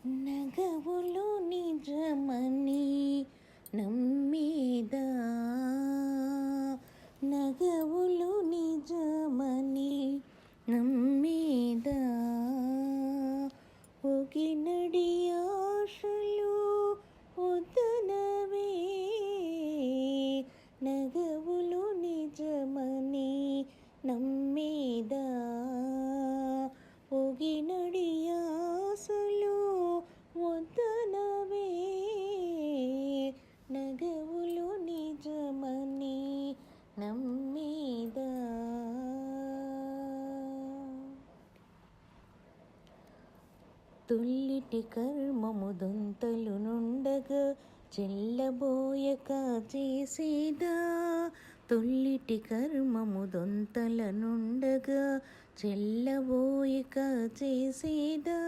నగవులు నిజమని నమ్మేదా, నగవులు నిజమని నమ్మేదా, ఒగినడి ఆశలు వద్దనవే, నగవులు నిజమని నమ్మేదా, ఒగినడి ఆశలు వద్దనవే, నగవులు నిజమని నమ్మేదా. తొల్లిటి కర్మము దొంతలు నుండగా చెల్లబోయక చేసేదా, తొల్లిటి కర్మము దొంతల నుండగా చెల్లబోయక చేసేదా,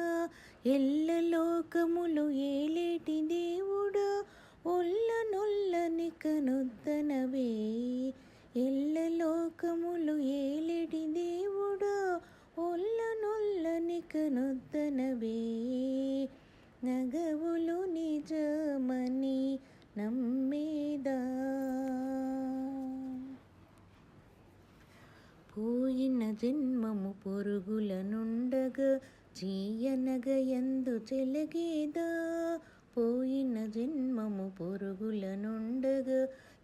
ఎల్ల లోకములు ఏలేటి దేవుడా ఒల్ల నొల్లని కనొద్దనవే, ఎల్ల లోకములు ఏలేటి దేవుడా ఒల్ల నొల్లని కనొద్దనవే, నగవులు నిజమని నమ్మేదా. పోయిన జన్మము పొరుగుల నుండగా చీయనగ యందు చెలగేదా, పోయిన జన్మము పొరుగుల నుండగా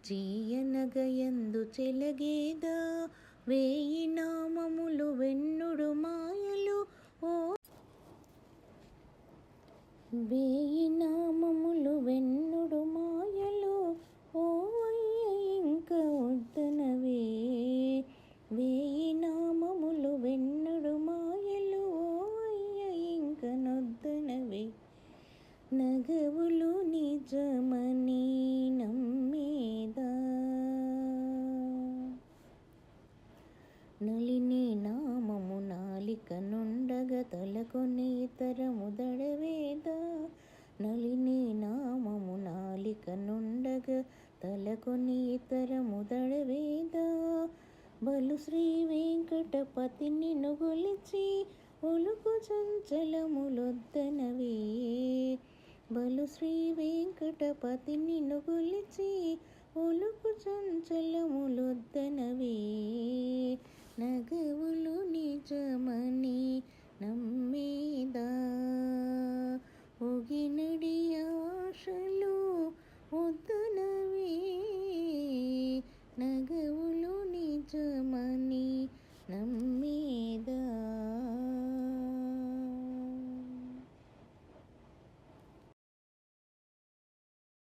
చీయనగ యందు చెలగేదా, వేయి నామములు వెన్నుడు మాయలు ఓ, వేయి నామములు వెన్నుడు మాయలు ఓ అయ్య ఇంక వద్దనవే, వేయి నామములు వెన్నుడు మాయలు ఓ అయ్య ఇంక నొద్దనవే, నగవులు నిజమని నమ్మేదా. నలిని నామము నాలిక నుండగా తలకొని ఇతరము దడవేదా, నలిని నామము నాలిక నుండగా తలకొని ఇతరము దడవేదా, బలు శ్రీ వెంకటపతి నిన్ను గొలిచి ఒలుకు చంచలములొద్దనవే, బలు శ్రీ వెంకటపతి నిన్ను గొలిచి ఒలుకు చంచలములొద్దనవే, నగవులు నిజమని